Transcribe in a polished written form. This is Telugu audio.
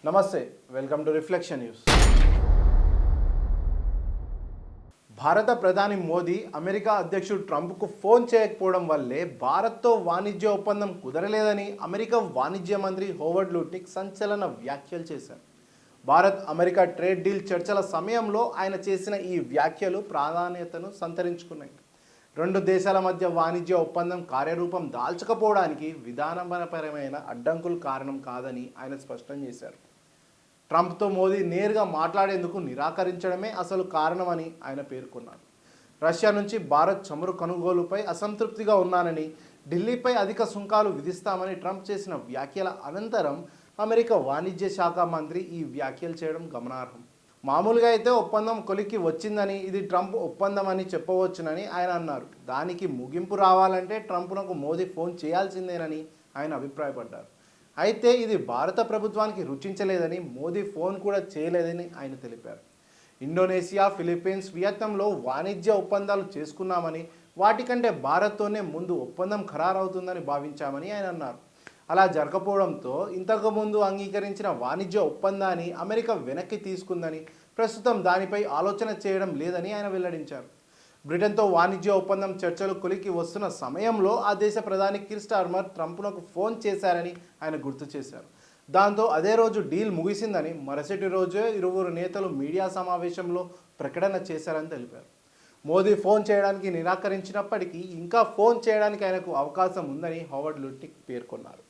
నమస్తే, వెల్కమ్ టు రిఫ్లెక్షన్ న్యూస్. భారత ప్రధాని మోదీ అమెరికా అధ్యక్షుడు ట్రంప్కు ఫోన్ చేయకపోవడం వల్లే భారత్తో వాణిజ్య ఒప్పందం కుదరలేదని అమెరికా వాణిజ్య మంత్రి హోవర్డ్ లూట్నిక్ సంచలన వ్యాఖ్యలు చేశారు. భారత్ అమెరికా ట్రేడ్ డీల్ చర్చల సమయంలో ఆయన చేసిన ఈ వ్యాఖ్యలు ప్రాధాన్యతను సంతరించుకున్నాయి. రెండు దేశాల మధ్య వాణిజ్య ఒప్పందం కార్యరూపం దాల్చకపోవడానికి విధానపరమైన అడ్డంకులు కారణం కాదని ఆయన స్పష్టం చేశారు. ట్రంప్తో మోదీ నేరుగా మాట్లాడేందుకు నిరాకరించడమే అసలు కారణమని ఆయన పేర్కొన్నారు. రష్యా నుంచి భారత్ చమురు కొనుగోలుపై అసంతృప్తిగా ఉన్నానని, ఢిల్లీపై అధిక సుంకాలు విధిస్తామని ట్రంప్ చేసిన వ్యాఖ్యల అనంతరం అమెరికా వాణిజ్య శాఖ మంత్రి ఈ వ్యాఖ్యలు చేయడం గమనార్హం. మామూలుగా అయితే ఒప్పందం కొలిక్కి వచ్చిందని, ఇది ట్రంప్ ఒప్పందం అని చెప్పవచ్చునని ఆయన అన్నారు. దానికి ముగింపు రావాలంటే ట్రంప్నకు మోదీ ఫోన్ చేయాల్సిందేనని ఆయన అభిప్రాయపడ్డారు. అయితే ఇది భారత ప్రభుత్వానికి రుచించలేదని, మోదీ ఫోన్ కూడా చేయలేదని ఆయన తెలిపారు. ఇండోనేషియా, ఫిలిప్పీన్స్, వియత్నాంలో వాణిజ్య ఒప్పందాలు చేసుకున్నామని, వాటికంటే భారత్తోనే ముందు ఒప్పందం ఖరారవుతుందని భావించామని ఆయన అన్నారు. అలా జరగకపోవడంతో ఇంతకుముందు అంగీకరించిన వాణిజ్య ఒప్పందాన్ని అమెరికా వెనక్కి తీసుకుందని, ప్రస్తుతం దానిపై ఆలోచన చేయడం లేదని ఆయన వెల్లడించారు. బ్రిటన్తో వాణిజ్య ఒప్పందం చర్చలు కొలికి వస్తున్న సమయంలో ఆ దేశ ప్రధాని కిర్ స్టార్మర్ ట్రంప్నకు ఫోన్ చేశారని ఆయన గుర్తు చేశారు. దాంతో అదే రోజు డీల్ ముగిసిందని, మరుసటి రోజే ఇరువురు నేతలు మీడియా సమావేశంలో ప్రకటన చేశారని తెలిపారు. మోదీ ఫోన్ చేయడానికి నిరాకరించినప్పటికీ ఇంకా ఫోన్ చేయడానికి ఆయనకు అవకాశం ఉందని హోవర్డ్ లూట్నిక్ పేర్కొన్నారు.